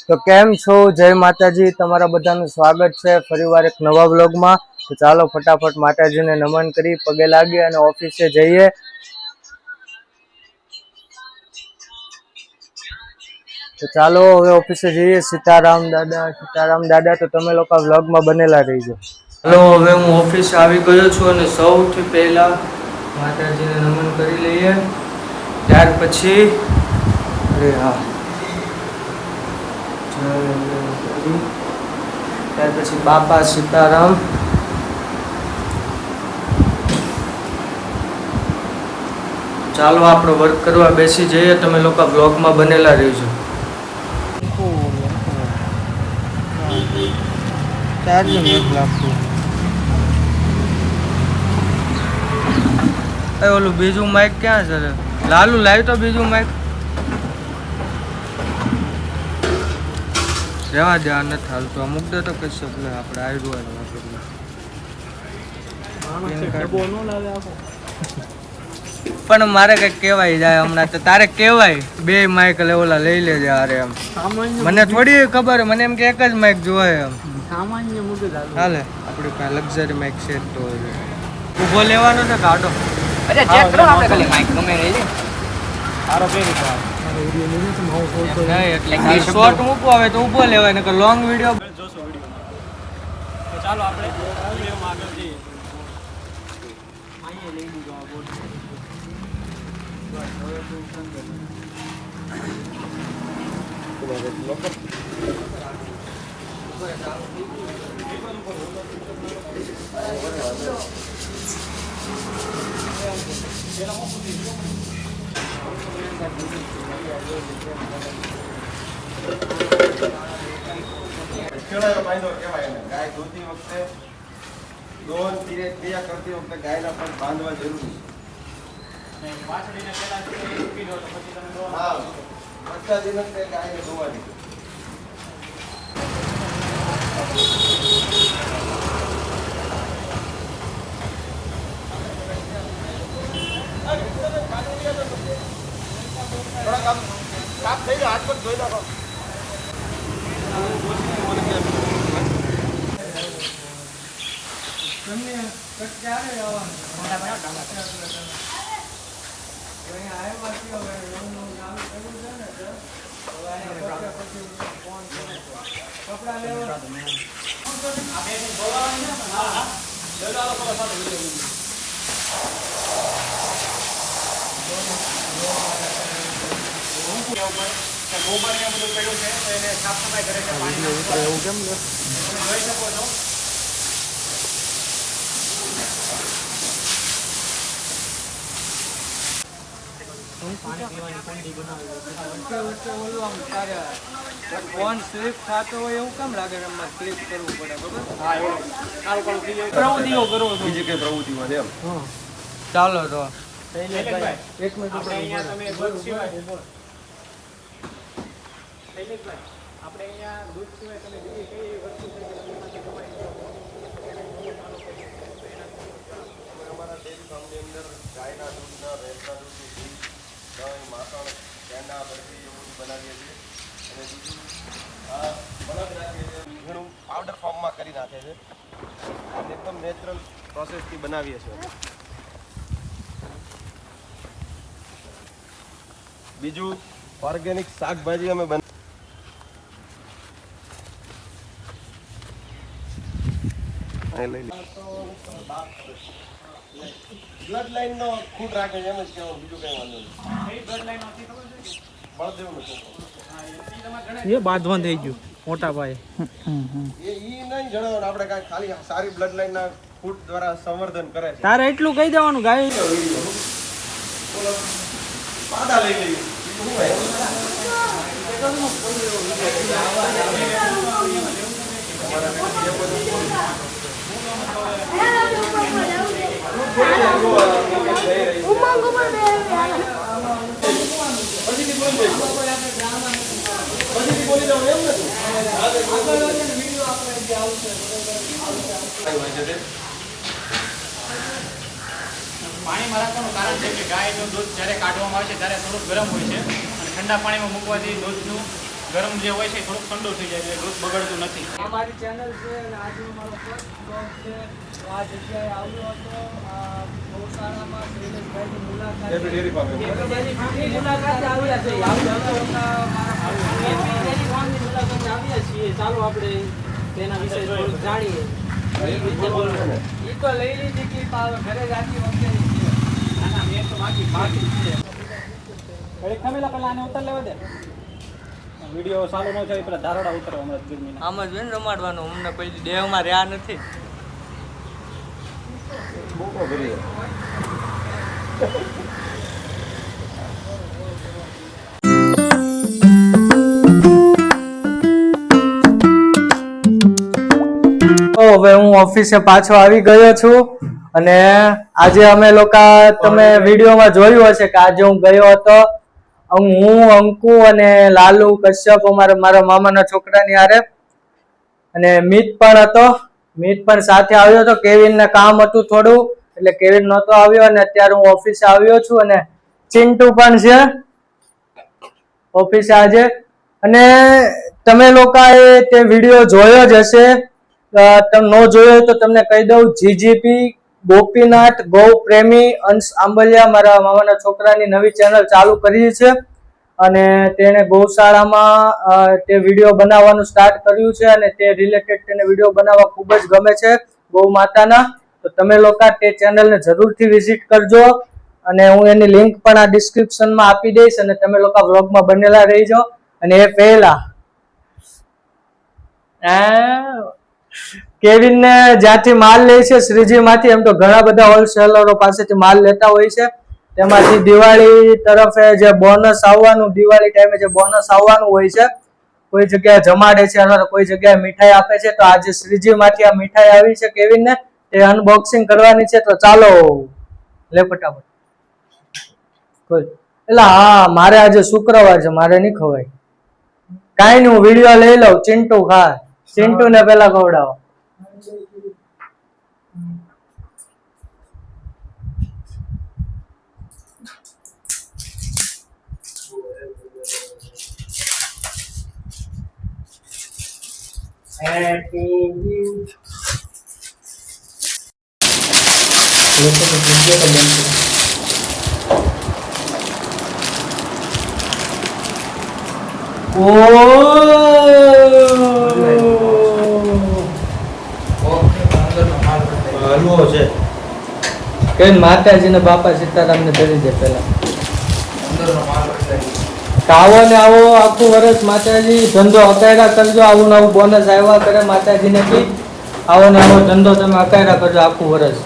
તો કેમ છો? જય માતાજી, તમારા બધાનું સ્વાગત છે ફરીવાર એક નવા વ્લોગમાં। તો ચાલો ફટાફટ માતાજીને નમન કરી પગે લાગી અને ઓફિસે જઈએ। તો ચાલો હવે ઓફિસે જઈએ। સીતારામ દાદા। તો તમે લોકો વ્લોગમાં બનેલા રહીજો। હલો, હવે હું ઓફિસે આવી ગયો છું અને સૌથી પહેલા માતાજીને નમન કરી લઈએ। ત્યાર પછી ત્યાર પછી બાપા સીતારામ। ચાલો આપણે વર્ક કરવા બેસી જઈએ। તમે લોકો વ્લોગમાં બનેલા રહેજો। ઓલું બીજું માઇક ક્યાં છે? લાલુ લાવી તો બીજું માઇક। રહેવા દે, આ નથી હાલતું। અમુક દે તો કઈ શકલે આપણે આવ્યું। પણ મારે કઈક કેવાય જાય હમણાં તો તારે કેવાય બે માઇક લેવલા લઈ લેજે। અરે એમ મને થોડી ખબર, મને એમ કે એક જ માઇક જોવાય એમ સામાન્ય મુદ્દે હાલે। આપણી પાસે લક્ઝરી માઇક સેટ તો ઊભો લેવાનો છે કાઢો। અરે ચેક કરો આપણે ખાલી માઇક ગમે રહી સારો પેરી એટલે શોર્ટ મૂકવો આવે તો ઊભો લેવાય, નકર લોંગ વિડિયો જોશો વિડિયો। તો ચાલો આપણે વિડિયોમાં આગળ જઈએ। અહીંયા લઈ લીધો આ બોર્ડ। ગાય ધોતી વખતે દોન ક્રિયા કરતી વખતે ગાયના પણ બાંધવા જરૂરી છે। વાછડીને પહેલા મૂકી દો તો પછી તમે દો। હા, પછા દિન તે ગાયને ધોવાની। થોડા કાપ થઈ જાય, હાથ પર ધોઈ નાખો। ગોબર ને બધું પડ્યું છે તો એને સાફ સફાઈ કરે છે। પાણી એવું કેમ છે જોઈ શકો છો। ફોન સ્લીપ થતો હોય એવું કેમ લાગે? સ્લીપ કરવું પડે બરોબર? હા, પ્રવૃત્તિઓ કરો છો, બીજી કઈ પ્રવૃત્તિઓ છે એમ? ચાલો તો એક મિનિટ આપણે અહીંયા દૂધ સિવાય તમે બીજી કઈ વસ્તુ છે કે તમારી કમાઈ? અમારા ડેરી ફાર્મની અંદર ગાયના દૂધના, ભેંસના દૂધની ઘી, દહીં, માખણ, પેંડા, બરફી એવું બધું બનાવીએ છીએ। અને બીજું આ બળદ રાખીએ છીએ, ઘણું પાવડર ફોર્મમાં કરી નાખે છે। એકદમ નેચરલ પ્રોસેસથી બનાવીએ છીએ। બીજું ઓર્ગેનિક શાકભાજી અમે બ્લડ લાઈન નો ખૂટ રાખે છે, એમ જ કહેવાનું, બીજું કઈ વાંધો નહીં। બ્લડ લાઈન નથી ખબર છે બળદેવ નો છોકરો એ બાંધવાન થઈ ગયું મોટા ભાઈ એ ઈ નહીં જણાવવાનું આપણે કાંઈ, ખાલી સારી બ્લડ લાઈન ના ખૂટ દ્વારા સંવર્ધન કરે છે। તારે એટલું કહી દેવાનું ગાય પાડા લઈ લઈએ પાણીમાં રાખવાનું કારણ છે કે ગાયનું દૂધ જ્યારે કાઢવામાં આવે છે ત્યારે થોડું ગરમ હોય છે અને ઠંડા પાણીમાં મૂકવાથી દૂધનું ગરમ જે હોય છે થોડુંક ઠંડુ થઈ જાય એટલે દૂધ બગડતું નથી. અમારી ચેનલ છે અને આજે મારો ફર્સ્ટ બ્લોગ છે. આ જગ્યાએ આવ્યો હતો આ ગૌશાળામાં શૈલેષભાઈની મુલાકાત ડેરી મુલાકાતે આવ્યા છે. આવ્યા છીએ. ચાલો આપણે તેના વિશે થોડુંક જાણીએ. એ તો લઈ લીધી ક્લિપ આવે ઘરે જાતી વખતે આના મેં તો બાકી છે. ખમેલા પહેલા આને ઉતાર લેવા દે. વિડીયો ચાલુ ન થાય પેલા ધારોડા ઉતરવા હમણાં ગરમીના. આમ જ ને રમાડવાનું અમને પછી દેહમાં રહ્યા નથી. હવે હું ઓફિસે પાછો આવી ગયો છું અને આજે અમે લોકો તમે વિડીયોમાં જોયું હશે કે આજે હું ગયો હતો. હું અંકુ અને લાલુ કશ્યપ મારા મામાના છોકરાની હારે અને મિત પણ હતો. મિત પણ સાથે આવ્યો હતો. કેવિન ને કામ હતું થોડું એટલે કેવિન નહોતો આવ્યો અને અત્યારે હું ઓફિસે આવ્યો છું અને ચિંટુ પણ છે ઓફિસે આજે. અને તમે લોકોએ તે વિડીયો જોયો જ હશે. તમે ન જોયો તો તમને કહી દઉં. જીજીપી ગોપીનાથ ગૌ પ્રેમી અંશ આંબલિયા મારા મામાના છોકરાની નવી ચેનલ ચાલુ કરી છે અને તેને ગૌશાળામાં તે વિડીયો બનાવવાનું સ્ટાર્ટ કર્યું છે અને તે રિલેટેડ તેને વિડીયો બનાવવા ખૂબ જ ગમે છે ગૌ માતાના. તો તમે લોકો તે ચેનલને જરૂરથી વિઝિટ કરજો અને હું એની લિંક પણ આ ડિસ્ક્રિપ્શનમાં આપી દઈશ અને તમે લોકો વ્લોગમાં બનેલા રહીજો. અને એ પહેલા કેવિન ને જ્યાંથી માલ લે છે શ્રીજી માંથી, એમ તો ઘણા બધા હોલસેલરો પાસેથી માલ લેતા હોય છે. તેમાંથી દિવાળી તરફે જે બોનસ આવવાનું, દિવાળી ટાઈમે જે બોનસ આવવાનું હોય છે, કોઈ જગ્યાએ જમાડે છે અથવા કોઈ જગ્યાએ મીઠાઈ આપે છે. તો આજે શ્રીજી માંથી આ મીઠાઈ આવી છે કેવિન ને, એ અનબોક્સિંગ કરવાની છે. તો ચાલો લે ફટાફટ. એટલે હા, મારે આજે શુક્રવાર છે, મારે નહીં ખવાય. કાઈ નહીં, હું વિડીયો લઈ લઉં. ચિંટુ ખા. ચિંટુ ને પેલા ખવડાવો. માતાજી ને બાપા સીતારામ ને ધરી દે પેલા. આવો ને આવો આખું વર્ષ માતાજી ધંધો અકાયરા કરજો. આવું નવું બોનસ આવ્યા કરે માતાજી ને બી. આવો ને આવો ધંધો તમે અકાયરા કરજો આખું વર્ષ.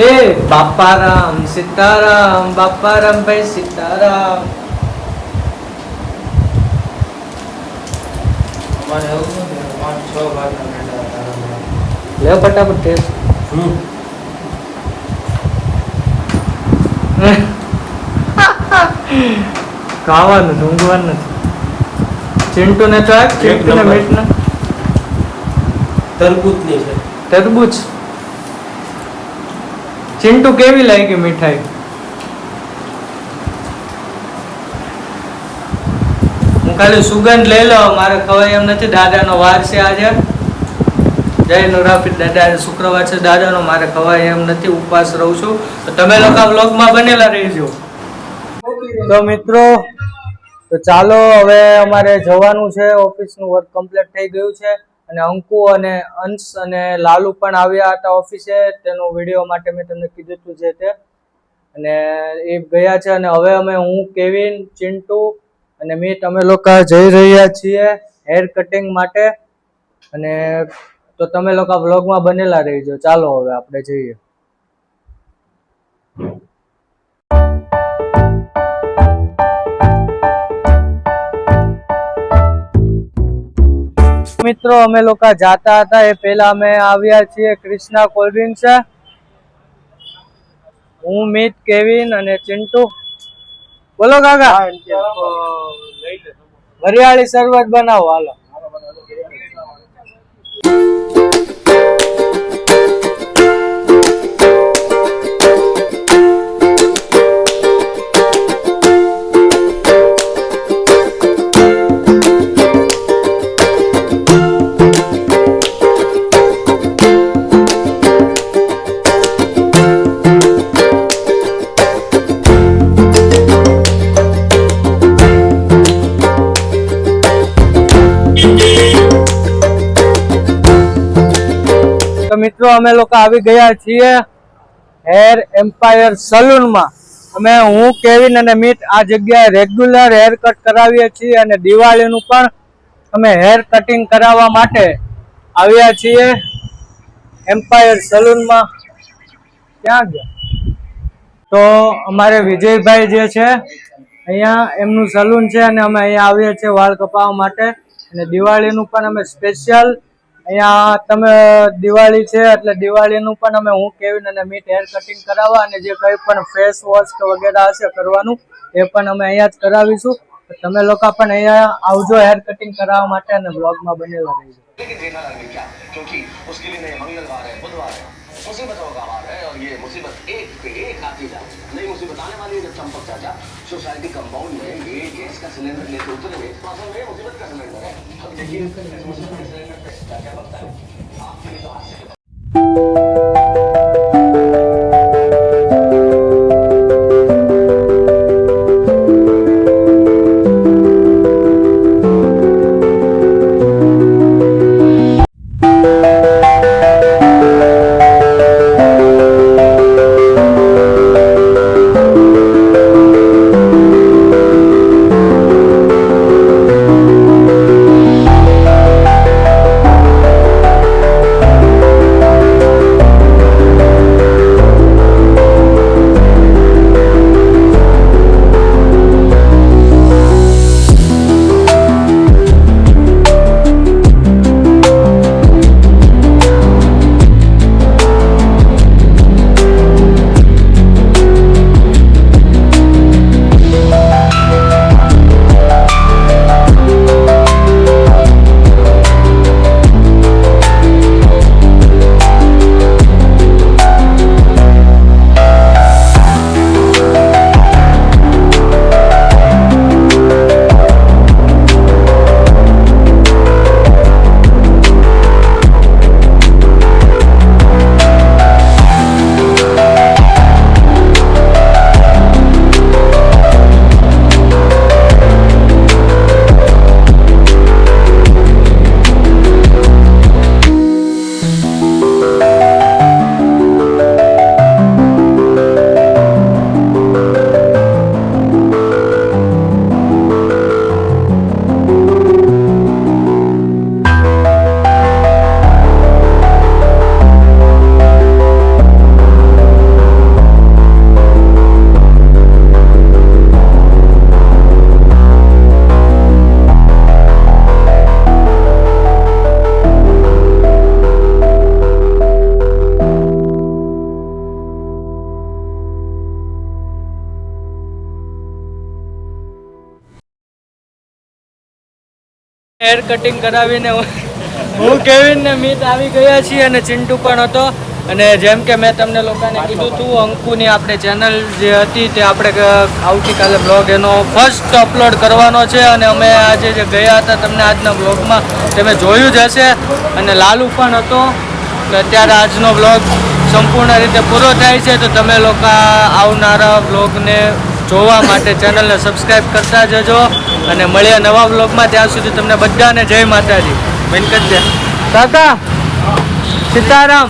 એ બાપારામ સીતારામ, બાપારામ ભાઈ સીતારામ. લે ફટાફટ ટેસ્ટ. ખાવાનું ઊંઘવાનું નથી. ચિંટુ ને તો ચિંટુ ને મીઠ ને તરબૂચ ની છે. તરબૂચ. ચિંટુ કેવી લાગી મીઠાઈ? હું ખાલી સુગંધ લઈ લો, મારે ખવાય એમ નથી. દાદાનો વાર છે આજે. જય નુરાફી. દાદા શુક્રવાર છે દાદાનો, મારે ખવાય એમ નથી. ઉપવાસ રહું છું. તો તમે લોકો વ્લોગમાં બનેલા રહેજો. તો મિત્રો, તો ચાલો હવે અમારે જવાનું છે. ઓફિસનું વર્ક કમ્પ્લીટ થઈ ગયું છે અને અંકુ અને અંશ અને લાલુ પણ આવ્યા હતા ઓફિસે. તેનો વિડીયો માટે મેં તમને કીધું હતું જે તે, અને એ ગયા છે. અને હવે હું કેવિન, ચિંટુ અને મીત અમે લોકો જઈ રહ્યા છીએ હેર કટિંગ માટે. અને તો તમે લોકો વ્લોગમાં બનેલા રહીજો. ચાલો હવે આપણે જઈએ. મિત્રો, અમે લોકો જાતા હતા એ પહેલા અમે આવ્યા છીએ કૃષ્ણા કોલ્ડ ડ્રિંક છે. હું, મિત, કેવિન અને ચિંટુ. બોલો કાકા. વરિયાળી શરબત બનાવો. હાલો. તો મિત્રો અમે લોકો આવી ગયા છીએ હેર એમ્પાયર સલૂનમાં. હું કેવિન અને મિત આ જગ્યાએ રેગ્યુલર હેર કટ કરાવીએ છીએ અને દિવાળીનું પણ અમે હેર કટિંગ કરાવવા માટે આવ્યા છીએ એમ્પાયર સલૂનમાં. ક્યાં ગયા? તો અમારે વિજયભાઈ જે છે અહીંયા એમનું સલૂન છે અને અમે અહીંયા આવીએ છીએ વાળ કપાવવા માટે. અને દિવાળીનું પણ અમે સ્પેશિયલ અહીંયા તમે દિવાળી છે એટલે દિવાળીનું પણ અમે હું કેવિન અને મિત હેર કટિંગ કરાવવા અને જે કંઈ પણ ફેસ વોશ કે વગેરે હશે કરવાનું એ પણ અમે અહીંયા જ કરાવીશું. તમે લોકો પણ અહીંયા આવજો હેર કટિંગ કરાવવા માટે અને બ્લોગમાં બનેલા રહીજો. मुसीबतों का बात है और ये मुसीबत एक पे एक आती जाती है. नई मुसीबत आने वाली है जब चंपक चाचा सोसाइटी कंपाउंड में ये गैस का सिलेंडर लेके उतरेंगे तो असल में मुसीबत का सिलेंडर है. अब देखिए मुसीबत के सिलेंडर पे क्या क्या बनता है आपके लिए तो हाथ से હેર કટિંગ કરાવીને હું કેવિન ને મિત આવી ગયા છીએ અને ચિંટુ પણ હતો. અને જેમ કે મેં તમને લોકોને કીધું હતું અંકુની આપણે ચેનલ જે હતી તે આપણે આવતીકાલે બ્લોગ એનો ફર્સ્ટ અપલોડ કરવાનો છે. અને અમે આજે જે ગયા હતા તમને આજના બ્લોગમાં તમે જોયું જ હશે. અને લાલુ પણ હતો. અત્યારે આજનો બ્લોગ સંપૂર્ણ રીતે પૂરો થાય છે. તો તમે લોકો આવનારા બ્લોગને જોવા માટે ચેનલને સબસ્ક્રાઈબ કરતા જજો અને મળ્યા નવા બ્લોગમાં. ત્યાં સુધી તમને બધાને જય માતાજી. બેન કરી દે કાકા. સીતારામ.